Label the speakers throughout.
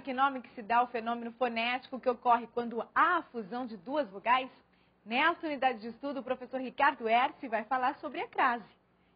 Speaker 1: que nome que se dá ao fenômeno fonético que ocorre quando há a fusão de duas vogais? Nesta unidade de estudo, o professor Ricardo Erce vai falar sobre a crase.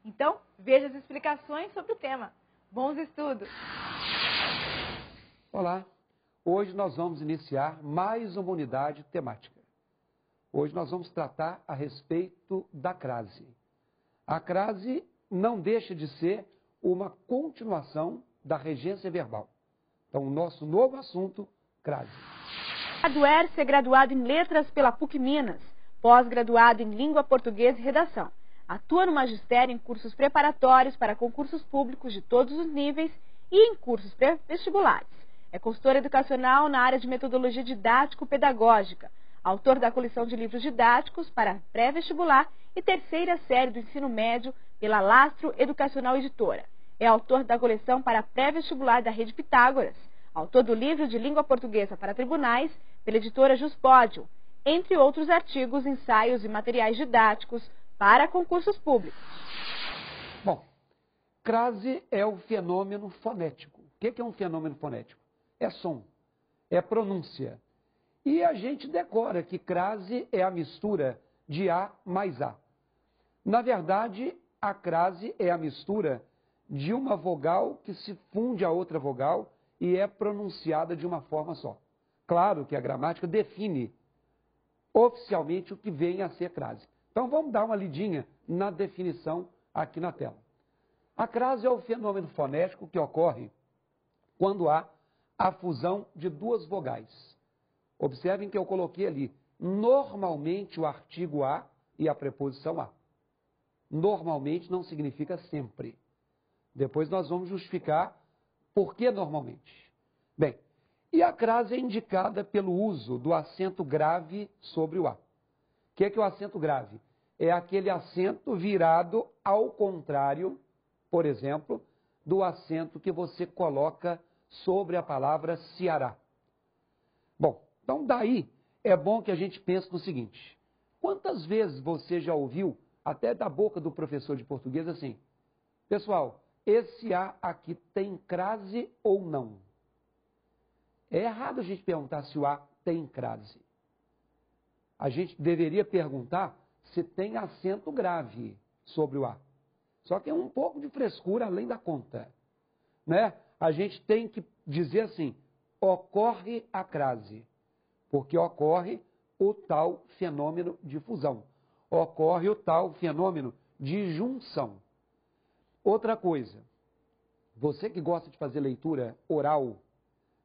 Speaker 1: Então, veja as explicações sobre o tema. Bons estudos!
Speaker 2: Olá! Hoje nós vamos iniciar mais uma unidade temática. Hoje nós vamos tratar a respeito da crase. A crase não deixa de ser uma continuação da regência verbal. Então, o nosso novo assunto, crase.
Speaker 1: Ricardo Erce é graduado em Letras pela PUC Minas, pós-graduado em Língua Portuguesa e Redação. Atua no magistério em cursos preparatórios para concursos públicos de todos os níveis e em cursos pré-vestibulares. É consultor educacional na área de metodologia didático-pedagógica, autor da coleção de livros didáticos para pré-vestibular e terceira série do ensino médio pela Lastro Educacional Editora. É autor da coleção para pré-vestibular da Rede Pitágoras, autor do livro de língua portuguesa para tribunais pela editora Juspódio, entre outros artigos, ensaios e materiais didáticos para concursos públicos.
Speaker 2: Bom, crase é o fenômeno fonético. O que é um fenômeno fonético? É som, é pronúncia. E a gente decora que crase é a mistura de A mais A. Na verdade, a crase é a mistura de uma vogal que se funde a outra vogal e é pronunciada de uma forma só. Claro que a gramática define oficialmente o que vem a ser crase. Então vamos dar uma lidinha na definição aqui na tela. A crase é o fenômeno fonético que ocorre quando há a fusão de duas vogais. Observem que eu coloquei ali, normalmente o artigo a e a preposição a. Normalmente não significa sempre. Depois nós vamos justificar por que normalmente. Bem, e a crase é indicada pelo uso do acento grave sobre o A. O que é o acento grave? É aquele acento virado ao contrário, por exemplo, do acento que você coloca sobre a palavra Ceará. Bom, então daí é bom que a gente pense no seguinte. Quantas vezes você já ouviu, até da boca do professor de português, assim, pessoal, esse A aqui tem crase ou não? É errado a gente perguntar se o A tem crase. A gente deveria perguntar se tem acento grave sobre o A. Só que é um pouco de frescura além da conta, né? A gente tem que dizer assim, ocorre a crase, porque ocorre o tal fenômeno de fusão, ocorre o tal fenômeno de junção. Outra coisa, você que gosta de fazer leitura oral,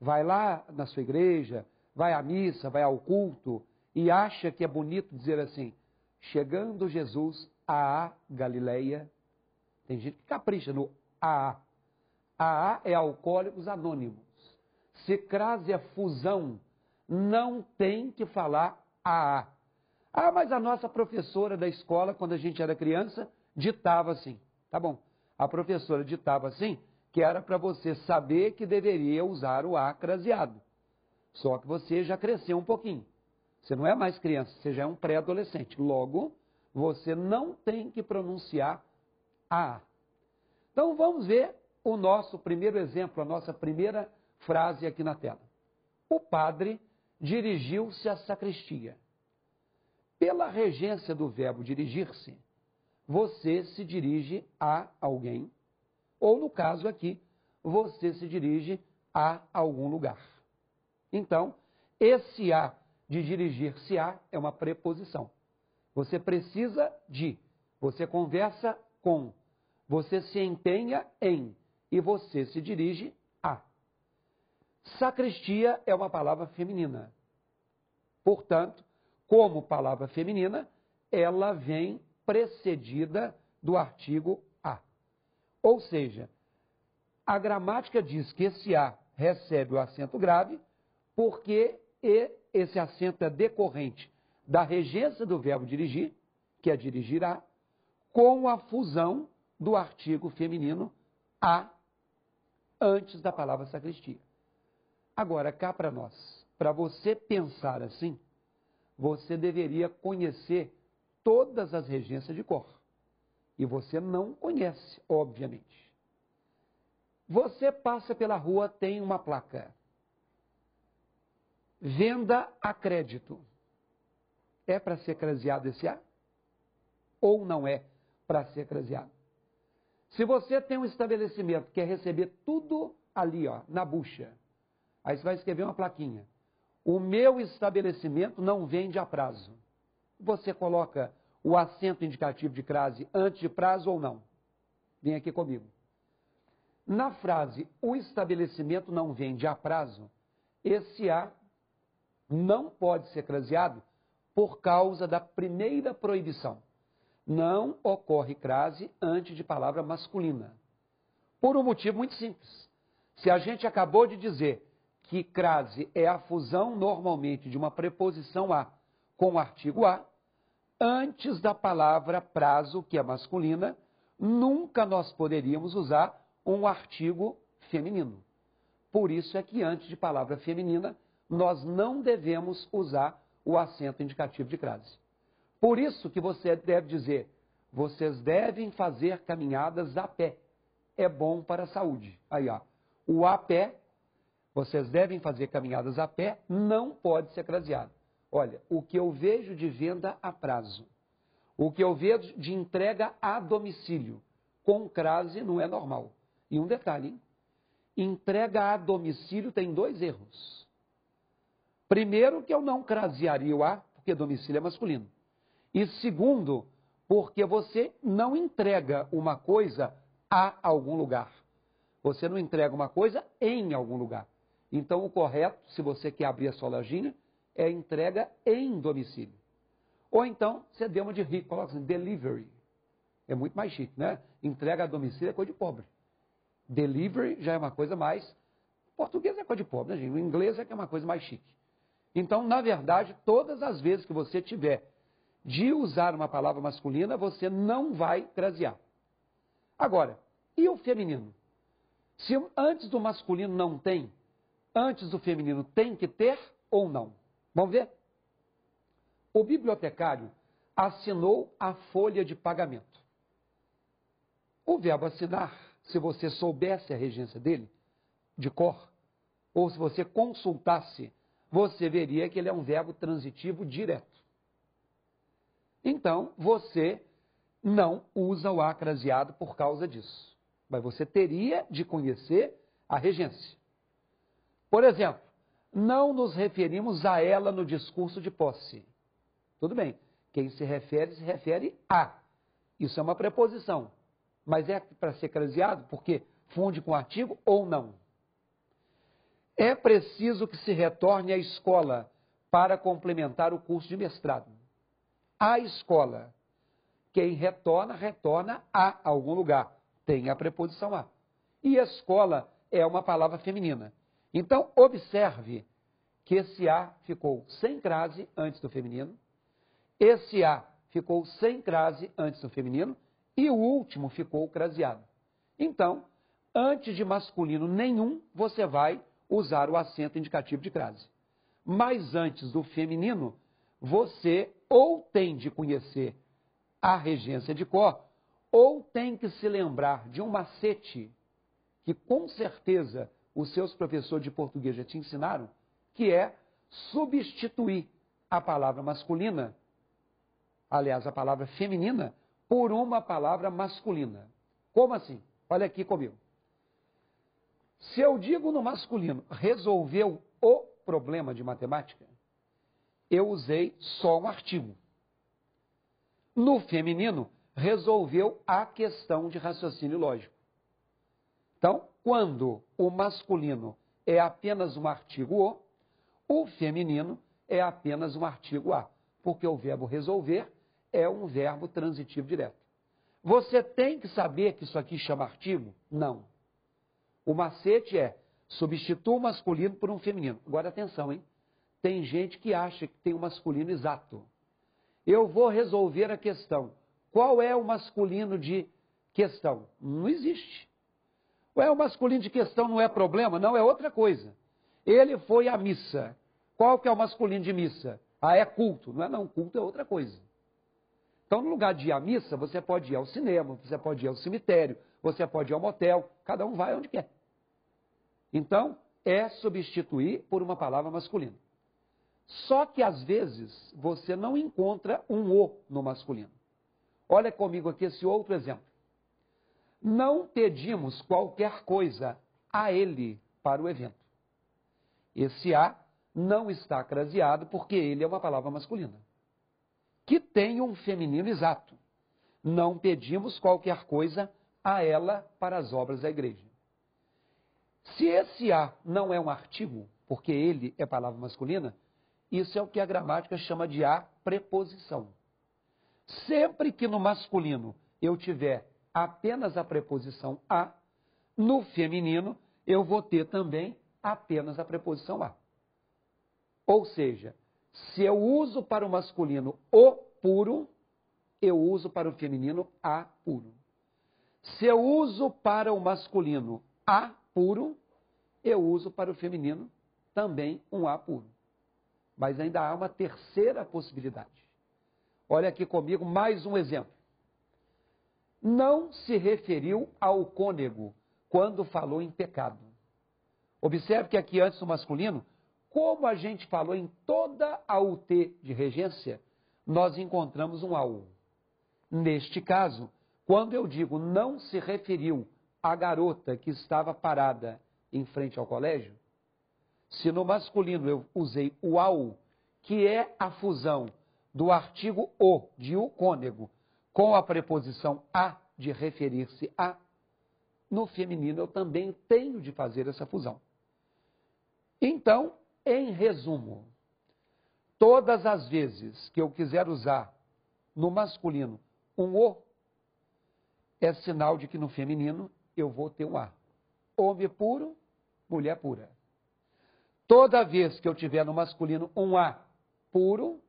Speaker 2: vai lá na sua igreja, vai à missa, vai ao culto e acha que é bonito dizer assim, chegando Jesus a Galileia. Tem gente que capricha no a. A é Alcoólicos Anônimos. Se crase é fusão, não tem que falar a. Ah, mas a nossa professora da escola, quando a gente era criança, ditava assim. Tá bom. A professora ditava assim, que era para você saber que deveria usar o A craseado. Só que você já cresceu um pouquinho. Você não é mais criança, você já é um pré-adolescente. Logo, você não tem que pronunciar A. Então vamos ver o nosso primeiro exemplo, a nossa primeira frase aqui na tela. O padre dirigiu-se à sacristia. Pela regência do verbo dirigir-se, você se dirige a alguém, ou no caso aqui, você se dirige a algum lugar. Então, esse a de dirigir-se a é uma preposição. Você precisa de, você conversa com, você se empenha em e você se dirige a. Sacristia é uma palavra feminina. Portanto, como palavra feminina, ela vem precedida do artigo a. Ou seja, a gramática diz que esse a recebe o acento grave porque esse acento é decorrente da regência do verbo dirigir, que é dirigirá, com a fusão do artigo feminino a antes da palavra sacristia. Agora, cá para nós, para você pensar assim, você deveria conhecer todas as regências de cor. E você não conhece, obviamente. Você passa pela rua, tem uma placa. Venda a crédito. É para ser craseado esse A? Ou não é para ser craseado? Se você tem um estabelecimento que quer receber tudo ali, ó, na bucha, aí você vai escrever uma plaquinha. O meu estabelecimento não vende a prazo. Você coloca o acento indicativo de crase antes de prazo ou não? Vem aqui comigo. Na frase, o estabelecimento não vende a prazo, esse A não pode ser craseado por causa da primeira proibição. Não ocorre crase antes de palavra masculina. Por um motivo muito simples. Se a gente acabou de dizer que crase é a fusão normalmente de uma preposição a com o artigo a, antes da palavra prazo, que é masculina, nunca nós poderíamos usar um artigo feminino. Por isso é que antes de palavra feminina, nós não devemos usar o acento indicativo de crase. Por isso que você deve dizer, vocês devem fazer caminhadas a pé. É bom para a saúde. Aí, ó, o a pé, vocês devem fazer caminhadas a pé, não pode ser craseado. Olha, o que eu vejo de venda a prazo, o que eu vejo de entrega a domicílio, com crase não é normal. E um detalhe, hein? Entrega a domicílio tem 2 erros. Primeiro, que eu não crasearia o A, porque domicílio é masculino. E segundo, porque você não entrega uma coisa a algum lugar. Você não entrega uma coisa em algum lugar. Então, o correto, se você quer abrir a sua lojinha, é entrega em domicílio. Ou então, você deu uma de rico, coloca assim, delivery. É muito mais chique, né? Entrega a domicílio é coisa de pobre. Delivery já é uma coisa mais... Português é coisa de pobre, né, gente? O inglês é que é uma coisa mais chique. Então, na verdade, todas as vezes que você tiver de usar uma palavra masculina, você não vai crasear. Agora, e o feminino? Se antes do masculino não tem, antes do feminino tem que ter ou não? Vamos ver? O bibliotecário assinou a folha de pagamento. O verbo assinar, se você soubesse a regência dele, de cor, ou se você consultasse, você veria que ele é um verbo transitivo direto. Então, você não usa o a craseado por causa disso. Mas você teria de conhecer a regência. Por exemplo, não nos referimos a ela no discurso de posse. Tudo bem, quem se refere a. Isso é uma preposição. Mas é para ser craseado porque funde com artigo ou não. É preciso que se retorne à escola para complementar o curso de mestrado. A escola. Quem retorna, retorna a algum lugar. Tem a preposição a. E escola é uma palavra feminina. Então, observe que esse a ficou sem crase antes do feminino. Esse a ficou sem crase antes do feminino. E o último ficou craseado. Então, antes de masculino nenhum, você vai usar o acento indicativo de crase. Mas antes do feminino, você ou tem de conhecer a regência de cor, ou tem que se lembrar de um macete que com certeza os seus professores de português já te ensinaram, que é substituir a palavra masculina, aliás, a palavra feminina, por uma palavra masculina. Como assim? Olha aqui comigo. Se eu digo no masculino, resolveu o problema de matemática, eu usei só um artigo. No feminino, resolveu a questão de raciocínio lógico. Então, quando o masculino é apenas um artigo o feminino é apenas um artigo a, porque o verbo resolver é um verbo transitivo direto. Você tem que saber que isso aqui chama artigo? Não. O macete é substitua o masculino por um feminino. Agora atenção, hein? Tem gente que acha que tem o masculino exato. Eu vou resolver a questão. Qual é o masculino de questão? Não existe. Ué, o masculino de questão não é problema? Não, é outra coisa. Ele foi à missa. Qual que é o masculino de missa? Ah, é culto. Não é não, culto é outra coisa. Então, no lugar de ir à missa, você pode ir ao cinema, você pode ir ao cemitério, você pode ir ao motel, cada um vai onde quer. Então, é substituir por uma palavra masculina. Só que às vezes você não encontra um o no masculino. Olha comigo aqui esse outro exemplo. Não pedimos qualquer coisa a ele para o evento. Esse a não está craseado porque ele é uma palavra masculina, que tem um feminino exato. Não pedimos qualquer coisa a ela para as obras da igreja. Se esse a não é um artigo, porque ele é palavra masculina, isso é o que a gramática chama de a preposição. Sempre que no masculino eu tiver apenas a preposição a, no feminino eu vou ter também apenas a preposição a. Ou seja, se eu uso para o masculino o puro, eu uso para o feminino a puro. Se eu uso para o masculino a puro, eu uso para o feminino também um a puro. Mas ainda há uma terceira possibilidade. Olha aqui comigo mais um exemplo. Não se referiu ao cônego quando falou em pecado. Observe que aqui antes do masculino, como a gente falou em toda a UT de regência, nós encontramos um AU. Neste caso, quando eu digo não se referiu à garota que estava parada em frente ao colégio, se no masculino eu usei o AU, que é a fusão do artigo o, de o cônego, com a preposição a, de referir-se a, no feminino eu também tenho de fazer essa fusão. Então, em resumo, todas as vezes que eu quiser usar no masculino um o, é sinal de que no feminino eu vou ter um a. Homem puro, mulher pura. Toda vez que eu tiver no masculino um a puro,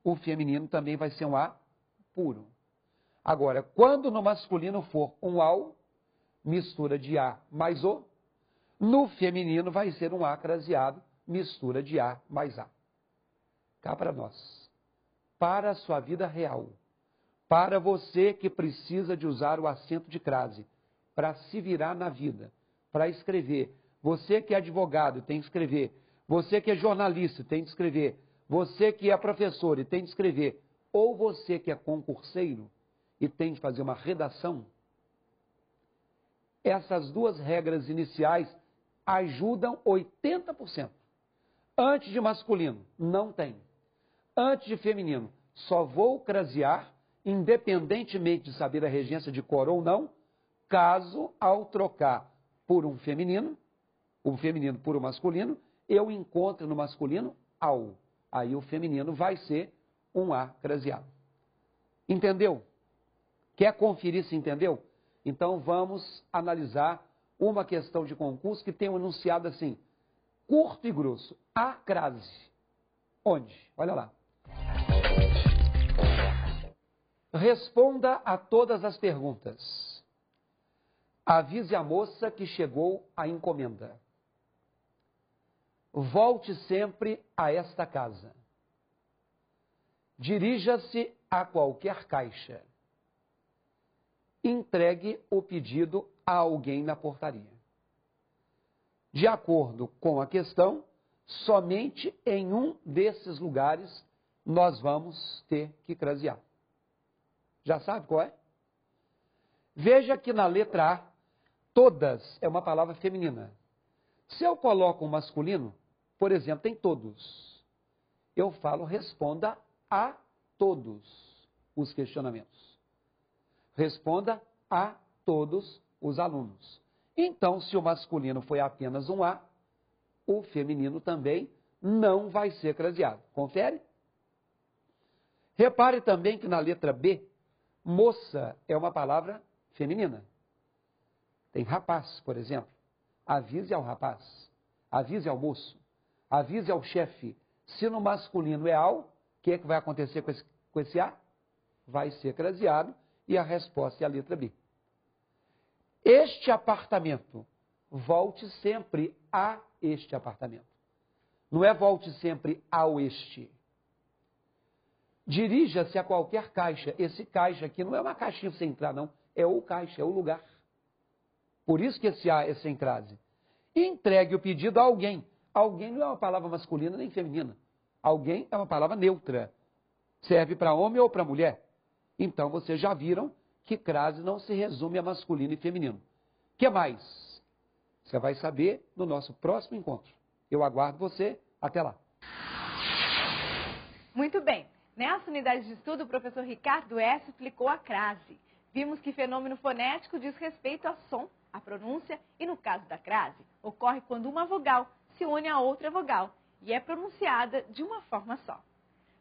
Speaker 2: o feminino também vai ser um a puro. Agora, quando no masculino for um ao, mistura de a mais o, no feminino vai ser um a craseado, mistura de a mais a. Cá para nós. Para a sua vida real. Para você que precisa de usar o acento de crase para se virar na vida, para escrever. Você que é advogado e tem que escrever. Você que é jornalista e tem que escrever. Você que é professor e tem que escrever. Ou você que é concurseiro e tem de fazer uma redação. Essas duas regras iniciais ajudam 80%. Antes de masculino, não tem. Antes de feminino, só vou crasear, independentemente de saber a regência de cor ou não, caso ao trocar por um feminino por um masculino, eu encontro no masculino ao. Aí o feminino vai ser um a craseado. Entendeu? Quer conferir se entendeu? Então vamos analisar uma questão de concurso que tem um enunciado assim, curto e grosso, a crase. Onde? Olha lá. Responda a todas as perguntas. Avise a moça que chegou a encomenda. Volte sempre a esta casa. Dirija-se a qualquer caixa. Entregue o pedido a alguém na portaria. De acordo com a questão, somente em um desses lugares nós vamos ter que crasear. Já sabe qual é? Veja que na letra A, todas é uma palavra feminina. Se eu coloco um masculino, por exemplo, tem todos. Eu falo, responda a todos os questionamentos. Responda a todos os alunos. Então, se o masculino foi apenas um a, o feminino também não vai ser craseado. Confere? Repare também que na letra B, moça é uma palavra feminina. Tem rapaz, por exemplo. Avise ao rapaz. Avise ao moço. Avise ao chefe. Se no masculino é ao, o que vai acontecer com esse a? Vai ser craseado e a resposta é a letra B. Este apartamento, volte sempre a este apartamento. Não é volte sempre ao este. Dirija-se a qualquer caixa. Esse caixa aqui não é uma caixinha para você entrar, não. É o caixa, é o lugar. Por isso que esse a é sem crase. Entregue o pedido a alguém. Alguém não é uma palavra masculina nem feminina. Alguém é uma palavra neutra. Serve para homem ou para mulher. Então, vocês já viram que crase não se resume a masculino e feminino. O que mais? Você vai saber no nosso próximo encontro. Eu aguardo você. Até lá.
Speaker 1: Muito bem. Nessa unidade de estudo, o professor Ricardo S. explicou a crase. Vimos que fenômeno fonético diz respeito a som, a pronúncia e, no caso da crase, ocorre quando uma vogal se une a outra vogal e é pronunciada de uma forma só.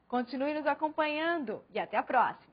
Speaker 1: Continue nos acompanhando e até a próxima!